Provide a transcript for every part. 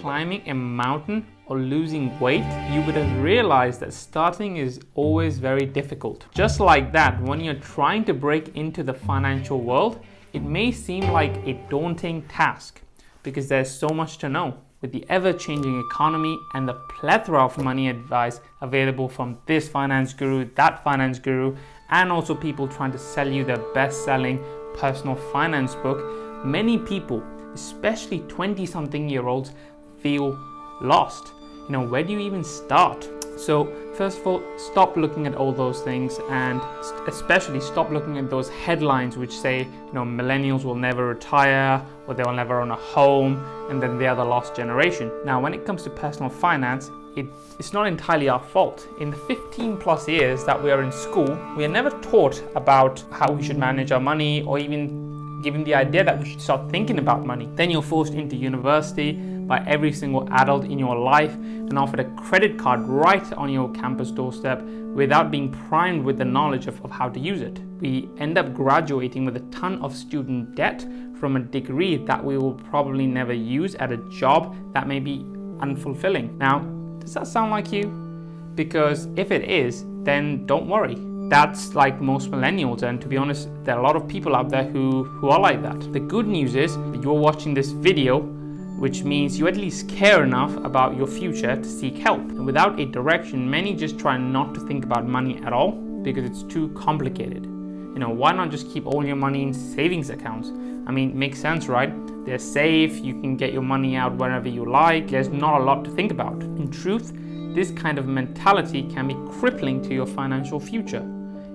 climbing a mountain or losing weight, you would have realized that starting is always very difficult. Just like that, when you're trying to break into the financial world, it may seem like a daunting task because there's so much to know. With the ever-changing economy and the plethora of money advice available from this finance guru, that finance guru, and also people trying to sell you their best-selling personal finance book, many people, especially 20-something-year-olds, feel lost. Where do you even start? So first of all, stop looking at all those things, and especially stop looking at those headlines which say, millennials will never retire, or they will never own a home, and then they are the lost generation. Now, when it comes to personal finance, it's not entirely our fault. In the 15 plus years that we are in school, we are never taught about how we should manage our money, or even given the idea that we should start thinking about money. Then you're forced into university by every single adult in your life and offered a credit card right on your campus doorstep without being primed with the knowledge of how to use it. We end up graduating with a ton of student debt from a degree that we will probably never use at a job that may be unfulfilling. Now, does that sound like you? Because if it is, then don't worry. That's like most millennials, and to be honest, there are a lot of people out there who are like that. The good news is that you're watching this video, which means you at least care enough about your future to seek help. And without a direction, many just try not to think about money at all because it's too complicated. Why not just keep all your money in savings accounts? I mean, it makes sense, right? They're safe, you can get your money out whenever you like, there's not a lot to think about. In truth, this kind of mentality can be crippling to your financial future.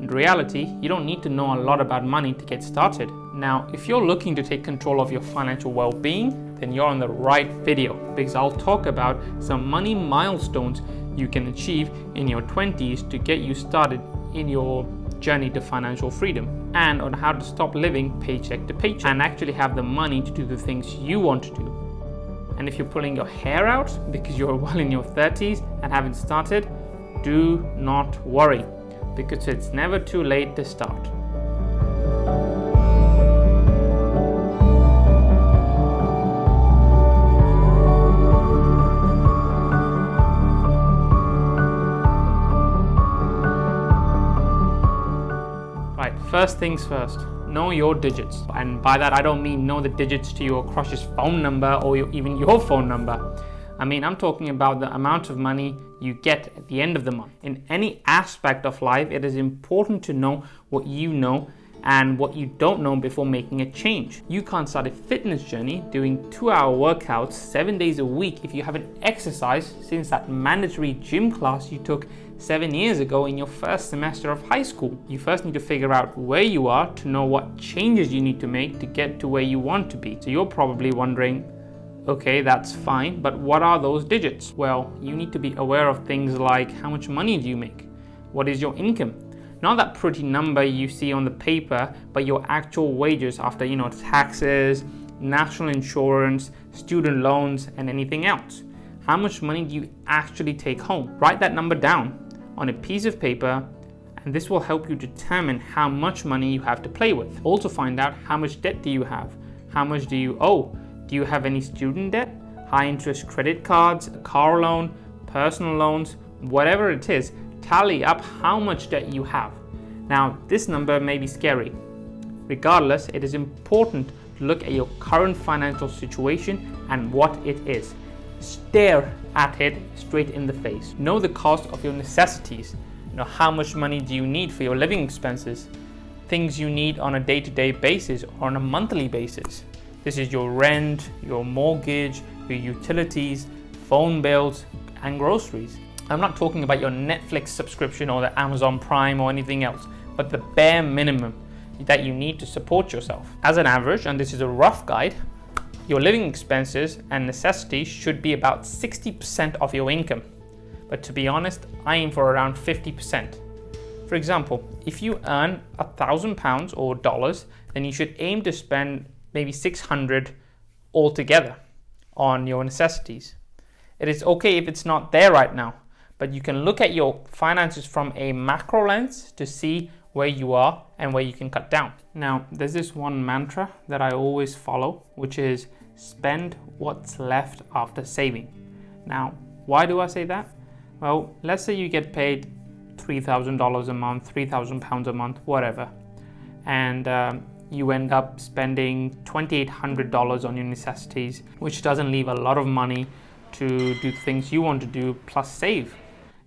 In reality, you don't need to know a lot about money to get started. Now, if you're looking to take control of your financial well-being, then you're on the right video, because I'll talk about some money milestones you can achieve in your 20s to get you started in your journey to financial freedom, and on how to stop living paycheck to paycheck and actually have the money to do the things you want to do. And if you're pulling your hair out because you're well in your 30s and haven't started, do not worry, because it's never too late to start. Right, first things first, know your digits. And by that, I don't mean know the digits to your crush's phone number or even your phone number. I'm talking about the amount of money you get at the end of the month. In any aspect of life, it is important to know what you know and what you don't know before making a change. You can't start a fitness journey doing 2-hour workouts 7 days a week if you haven't exercised since that mandatory gym class you took 7 years ago in your first semester of high school. You first need to figure out where you are to know what changes you need to make to get to where you want to be. So you're probably wondering, okay, that's fine, but what are those digits? Well, you need to be aware of things like how much money do you make? What is your income? Not that pretty number you see on the paper, but your actual wages after, taxes, national insurance, student loans, and anything else. How much money do you actually take home? Write that number down on a piece of paper, and this will help you determine how much money you have to play with. Also find out how much debt do you have? How much do you owe? Do you have any student debt, high interest credit cards, a car loan, personal loans, whatever it is, tally up how much debt you have. Now, this number may be scary. Regardless, it is important to look at your current financial situation and what it is. Stare at it straight in the face. Know the cost of your necessities. How much money do you need for your living expenses? Things you need on a day-to-day basis or on a monthly basis. This is your rent, your mortgage, your utilities, phone bills, and groceries. I'm not talking about your Netflix subscription or the Amazon Prime or anything else, but the bare minimum that you need to support yourself. As an average, and this is a rough guide, your living expenses and necessities should be about 60% of your income. But to be honest, I aim for around 50%. For example, if you earn £1,000 or dollars, then you should aim to spend maybe 600 altogether on your necessities. It is okay if it's not there right now, but you can look at your finances from a macro lens to see where you are and where you can cut down. Now, there's this one mantra that I always follow, which is spend what's left after saving. Now, why do I say that? Well, let's say you get paid $3,000 a month, £3,000 a month, whatever, and you end up spending $2,800 on your necessities, which doesn't leave a lot of money to do things you want to do plus save.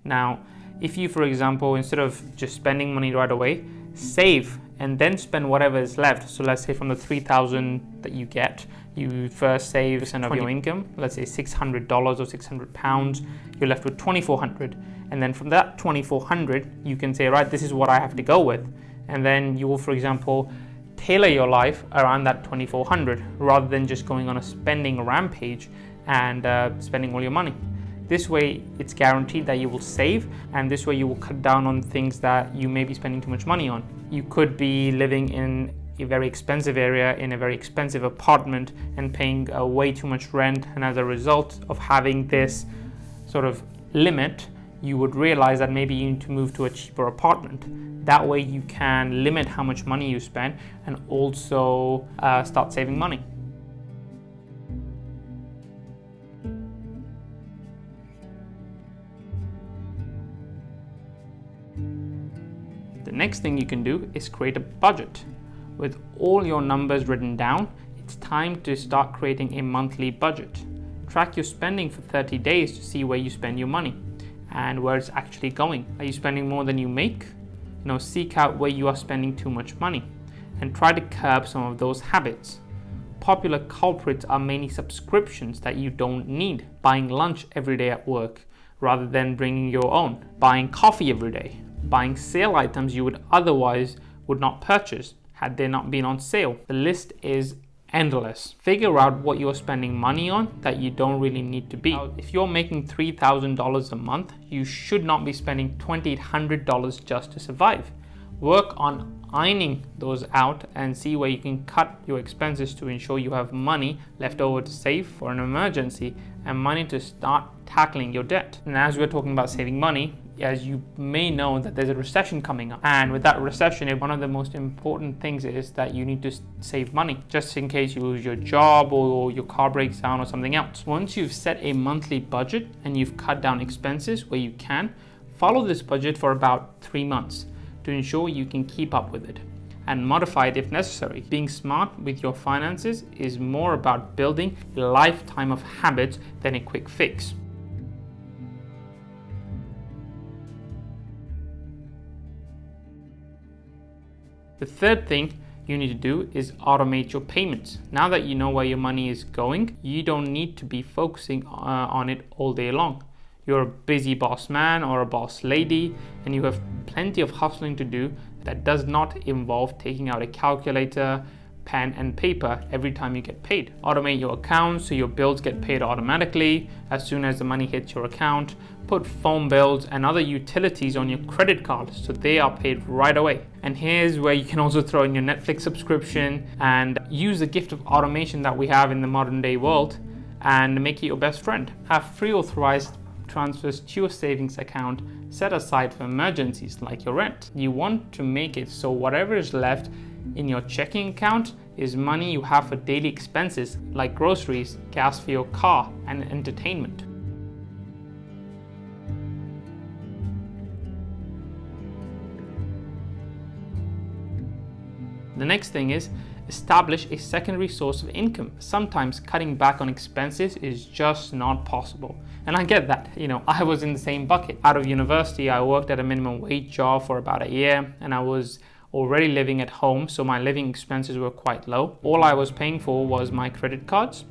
Now, if you, for example, instead of just spending money right away, save and then spend whatever is left. So let's say from the $3,000 that you get, you first save % of your income, let's say $600 or £600, you're left with $2,400. And then from that $2,400, you can say, right, this is what I have to go with. And then you will, for example, tailor your life around that $2,400 rather than just going on a spending rampage and spending all your money. This way, it's guaranteed that you will save, and this way you will cut down on things that you may be spending too much money on. You could be living in a very expensive area, in a very expensive apartment, and paying way too much rent, and as a result of having this sort of limit, you would realize that maybe you need to move to a cheaper apartment. That way you can limit how much money you spend and also start saving money. The next thing you can do is create a budget. With all your numbers written down, it's time to start creating a monthly budget. Track your spending for 30 days to see where you spend your money and where it's actually going. Are you spending more than you make? Seek out where you are spending too much money and try to curb some of those habits. Popular culprits are mainly subscriptions that you don't need. Buying lunch every day at work rather than bringing your own. Buying coffee every day. Buying sale items you would otherwise would not purchase had they not been on sale. The list is endless. Figure out what you're spending money on that you don't really need to be. If you're making $3,000 a month, you should not be spending $2,800 just to survive. Work on ironing those out and see where you can cut your expenses to ensure you have money left over to save for an emergency and money to start tackling your debt. And as we're talking about saving money, as you may know that there's a recession coming up, and with that recession, one of the most important things is that you need to save money just in case you lose your job or your car breaks down or something else. Once you've set a monthly budget and you've cut down expenses where you can, follow this budget for about 3 months to ensure you can keep up with it and modify it if necessary. Being smart with your finances is more about building a lifetime of habits than a quick fix. The third thing you need to do is automate your payments. Now that you know where your money is going, you don't need to be focusing on it all day long. You're a busy boss man or a boss lady, and you have plenty of hustling to do that does not involve taking out a calculator, pen and paper every time you get paid. Automate your accounts so your bills get paid automatically as soon as the money hits your account. Put phone bills and other utilities on your credit card so they are paid right away. And here's where you can also throw in your Netflix subscription and use the gift of automation that we have in the modern day world and make it your best friend. Have pre-authorized transfers to your savings account set aside for emergencies like your rent. You want to make it so whatever is left in your checking account is money you have for daily expenses like groceries, gas for your car, and entertainment. The next thing is establish a secondary source of income. Sometimes cutting back on expenses is just not possible. And I get that, I was in the same bucket. Out of university, I worked at a minimum wage job for about a year and I was already living at home, so my living expenses were quite low. All I was paying for was my credit cards.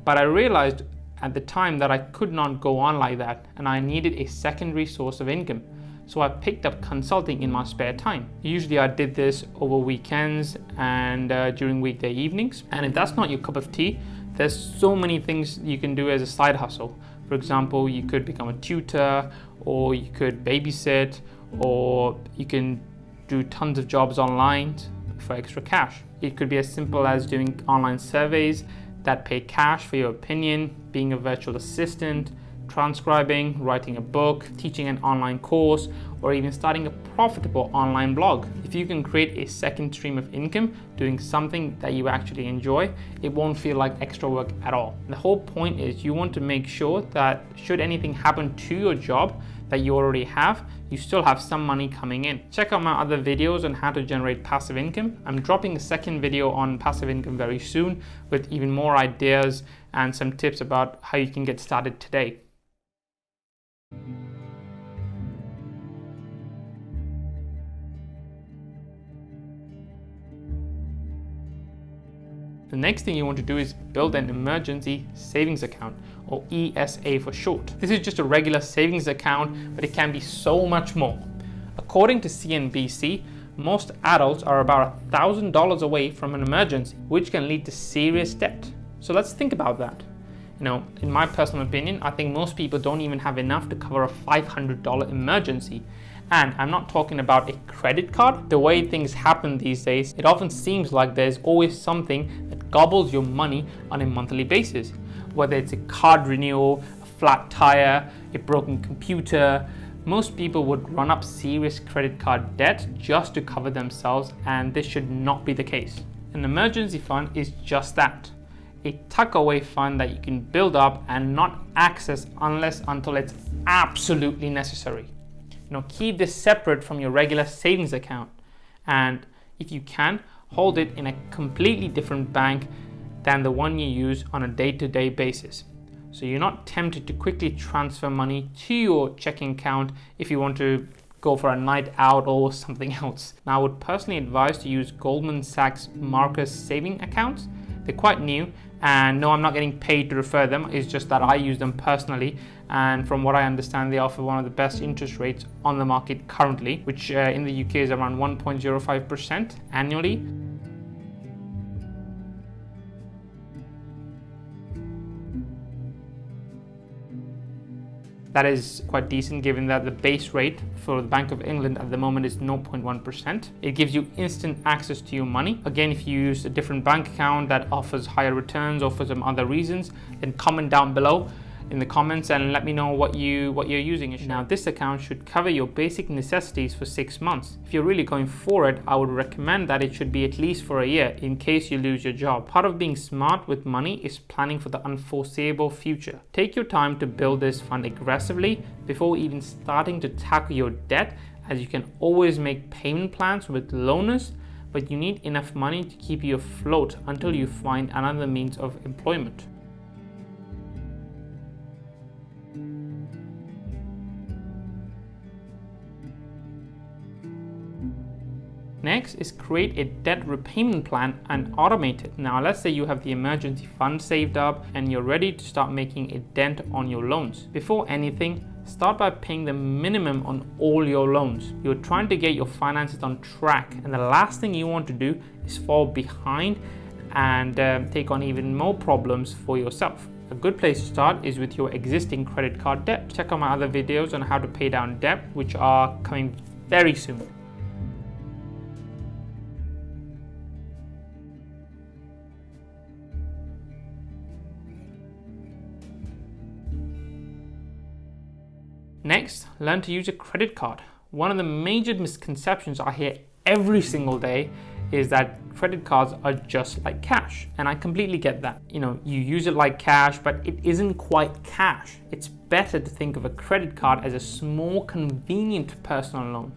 But I realized at the time that I could not go on like that and I needed a secondary source of income. So I picked up consulting in my spare time. Usually I did this over weekends and during weekday evenings. And if that's not your cup of tea, there's so many things you can do as a side hustle. For example, you could become a tutor, or you could babysit, or you can do tons of jobs online for extra cash. It could be as simple as doing online surveys that pay cash for your opinion, being a virtual assistant, transcribing, writing a book, teaching an online course, or even starting a profitable online blog. If you can create a second stream of income doing something that you actually enjoy, it won't feel like extra work at all. The whole point is you want to make sure that should anything happen to your job that you already have, you still have some money coming in. Check out my other videos on how to generate passive income. I'm dropping a second video on passive income very soon with even more ideas and some tips about how you can get started today. The next thing you want to do is build an emergency savings account, or ESA for short. This is just a regular savings account, but it can be so much more. According to CNBC, most adults are about $1,000 away from an emergency, which can lead to serious debt. So let's think about that. In my personal opinion, I think most people don't even have enough to cover a $500 emergency. And I'm not talking about a credit card. The way things happen these days, it often seems like there's always something that gobbles your money on a monthly basis. Whether it's a card renewal, a flat tire, a broken computer, most people would run up serious credit card debt just to cover themselves, and this should not be the case. An emergency fund is just that. A tuck-away fund that you can build up and not access until it's absolutely necessary. Keep this separate from your regular savings account, and if you can, hold it in a completely different bank than the one you use on a day-to-day basis. So you're not tempted to quickly transfer money to your checking account if you want to go for a night out or something else. Now, I would personally advise to use Goldman Sachs Marcus saving accounts. They're quite new, and no, I'm not getting paid to refer them. It's just that I use them personally, and from what I understand, they offer one of the best interest rates on the market currently, which in the UK is around 1.05% annually. That is quite decent given that the base rate for the Bank of England at the moment is 0.1%. It gives you instant access to your money. Again, if you use a different bank account that offers higher returns or for some other reasons, then comment down below in the comments and let me know what you're using. Now, this account should cover your basic necessities for 6 months. If you're really going for it, I would recommend that it should be at least for a year in case you lose your job. Part of being smart with money is planning for the unforeseeable future. Take your time to build this fund aggressively before even starting to tackle your debt, as you can always make payment plans with loaners, but you need enough money to keep you afloat until you find another means of employment. Next is create a debt repayment plan and automate it. Now, let's say you have the emergency fund saved up and you're ready to start making a dent on your loans. Before anything, start by paying the minimum on all your loans. You're trying to get your finances on track, and the last thing you want to do is fall behind and take on even more problems for yourself. A good place to start is with your existing credit card debt. Check out my other videos on how to pay down debt, which are coming very soon. Next, learn to use a credit card. One of the major misconceptions I hear every single day is that credit cards are just like cash. And I completely get that. You use it like cash, but it isn't quite cash. It's better to think of a credit card as a small, convenient personal loan,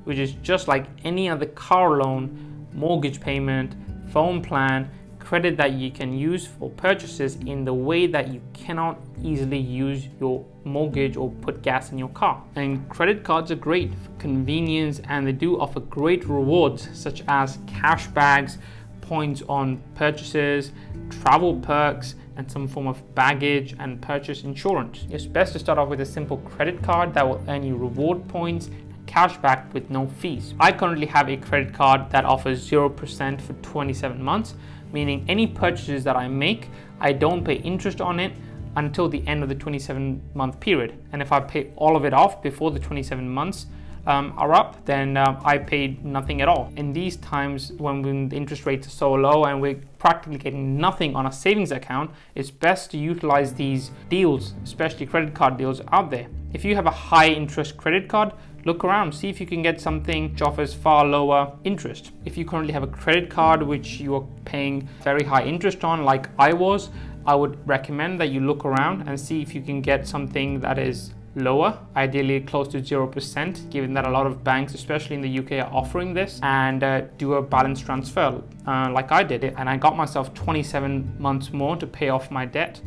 which is just like any other car loan, mortgage payment, phone plan, credit that you can use for purchases in the way that you cannot easily use your mortgage or put gas in your car. And credit cards are great for convenience, and they do offer great rewards such as cash bags, points on purchases, travel perks, and some form of baggage and purchase insurance. It's best to start off with a simple credit card that will earn you reward points and cash back with no fees. I currently have a credit card that offers 0% for 27 months, meaning any purchases that I make, I don't pay interest on it until the end of the 27-month period. And if I pay all of it off before the 27 months, are up, then I paid nothing at all. In these times when the interest rates are so low and we're practically getting nothing on a savings account, it's best to utilize these deals, especially credit card deals out there. If you have a high interest credit card, look around, see if you can get something which offers far lower interest. If you currently have a credit card which you are paying very high interest on, like I would recommend that you look around and see if you can get something that is lower, ideally close to 0%, given that a lot of banks, especially in the UK, are offering this, and do a balance transfer like I did. And I got myself 27 months more to pay off my debt.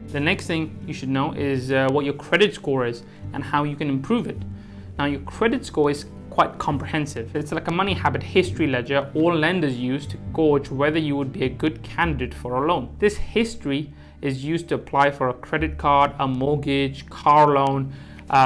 The next thing you should know is what your credit score is and how you can improve it. Now, your credit score is quite comprehensive. It's like a money habit history ledger all lenders use to gauge whether you would be a good candidate for a loan. This history is used to apply for a credit card, a mortgage, car loan,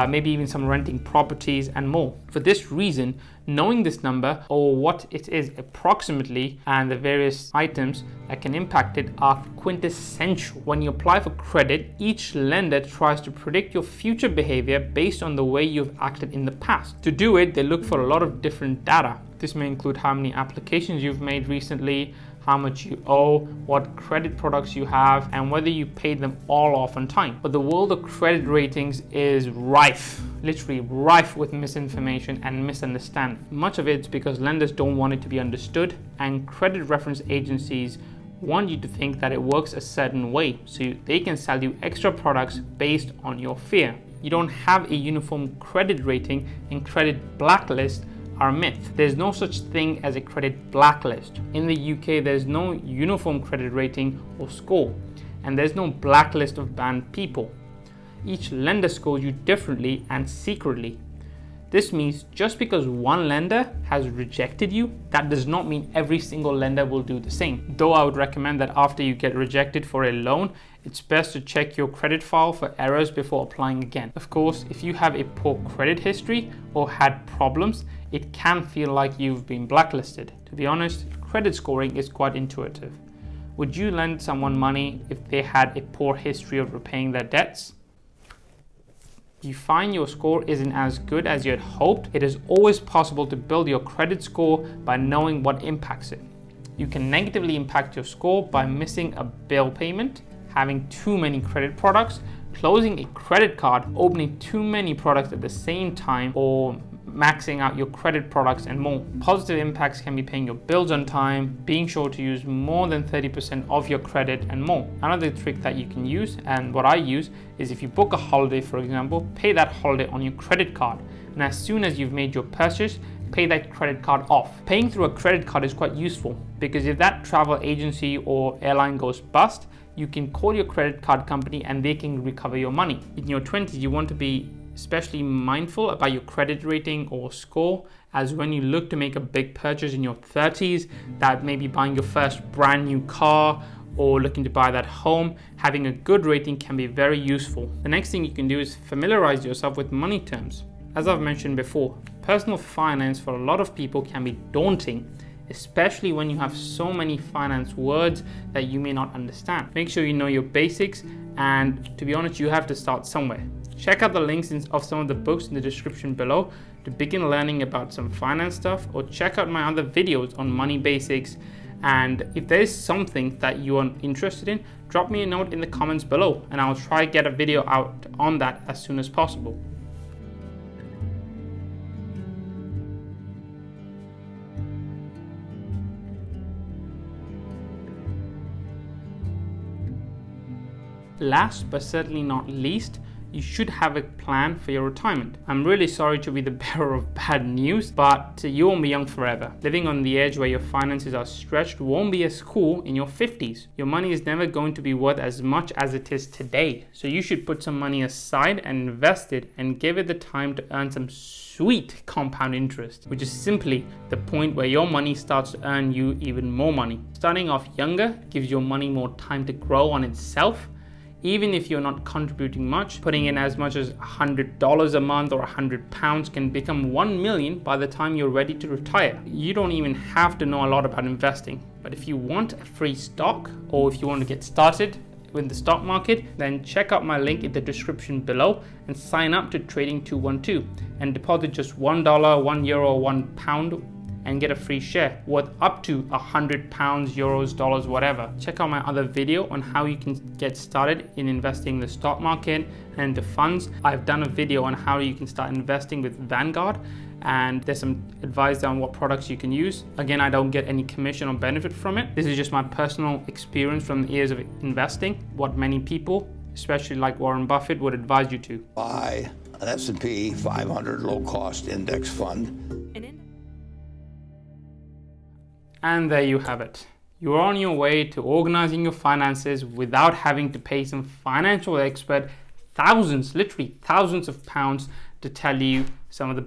maybe even some renting properties and more. For this reason, knowing this number or what it is approximately and the various items that can impact it are quintessential. When you apply for credit, each lender tries to predict your future behavior based on the way you've acted in the past. To do it, they look for a lot of different data. This may include how many applications you've made recently, how much you owe, what credit products you have, and whether you paid them all off on time. But the world of credit ratings is rife, literally rife with misinformation and misunderstanding. Much of it's because lenders don't want it to be understood, and credit reference agencies want you to think that it works a certain way, so they can sell you extra products based on your fear. You don't have a uniform credit rating, and credit blacklist are a myth. There's no such thing as a credit blacklist. In the UK, there's no uniform credit rating or score, and there's no blacklist of banned people. Each lender scores you differently and secretly. This means just because one lender has rejected you, that does not mean every single lender will do the same. Though I would recommend that after you get rejected for a loan, it's best to check your credit file for errors before applying again. Of course, if you have a poor credit history or had problems, it can feel like you've been blacklisted. To be honest, credit scoring is quite intuitive. Would you lend someone money if they had a poor history of repaying their debts? If you find your score isn't as good as you had hoped, it is always possible to build your credit score by knowing what impacts it. You can negatively impact your score by missing a bill payment, having too many credit products, closing a credit card, opening too many products at the same time, or maxing out your credit products and more. Positive impacts can be paying your bills on time, being sure to use more than 30% of your credit and more. Another trick that you can use, and what I use, is if you book a holiday, for example, pay that holiday on your credit card. And as soon as you've made your purchase, pay that credit card off. Paying through a credit card is quite useful because if that travel agency or airline goes bust, you can call your credit card company and they can recover your money. In your 20s, you want to be especially mindful about your credit rating or score, as when you look to make a big purchase in your 30s, that may be buying your first brand new car or looking to buy that home, having a good rating can be very useful. The next thing you can do is familiarize yourself with money terms. As I've mentioned before, personal finance for a lot of people can be daunting, especially when you have so many finance words that you may not understand. Make sure you know your basics, and to be honest, you have to start somewhere. Check out the links of some of the books in the description below to begin learning about some finance stuff, or check out my other videos on money basics. And if there is something that you are interested in, drop me a note in the comments below and I'll try to get a video out on that as soon as possible. Last but certainly not least, you should have a plan for your retirement. I'm really sorry to be the bearer of bad news, but you won't be young forever. Living on the edge where your finances are stretched won't be as cool in your 50s. Your money is never going to be worth as much as it is today. So you should put some money aside and invest it and give it the time to earn some sweet compound interest, which is simply the point where your money starts to earn you even more money. Starting off younger gives your money more time to grow on itself. Even if you're not contributing much, putting in as much as $100 a month or £100 can become 1 million by the time you're ready to retire. You don't even have to know a lot about investing, but if you want a free stock or if you want to get started with the stock market, then check out my link in the description below and sign up to Trading 212 and deposit just $1, €1, £1 and get a free share worth up to £100, euros, dollars, whatever. Check out my other video on how you can get started in investing in the stock market and into funds. I've done a video on how you can start investing with Vanguard, and there's some advice on what products you can use. Again, I don't get any commission or benefit from it. This is just my personal experience from the years of investing, what many people, especially like Warren Buffett, would advise you to. Buy an S&P 500 low-cost index fund. And there you have it. You're on your way to organizing your finances without having to pay some financial expert thousands, literally thousands of pounds to tell you some of the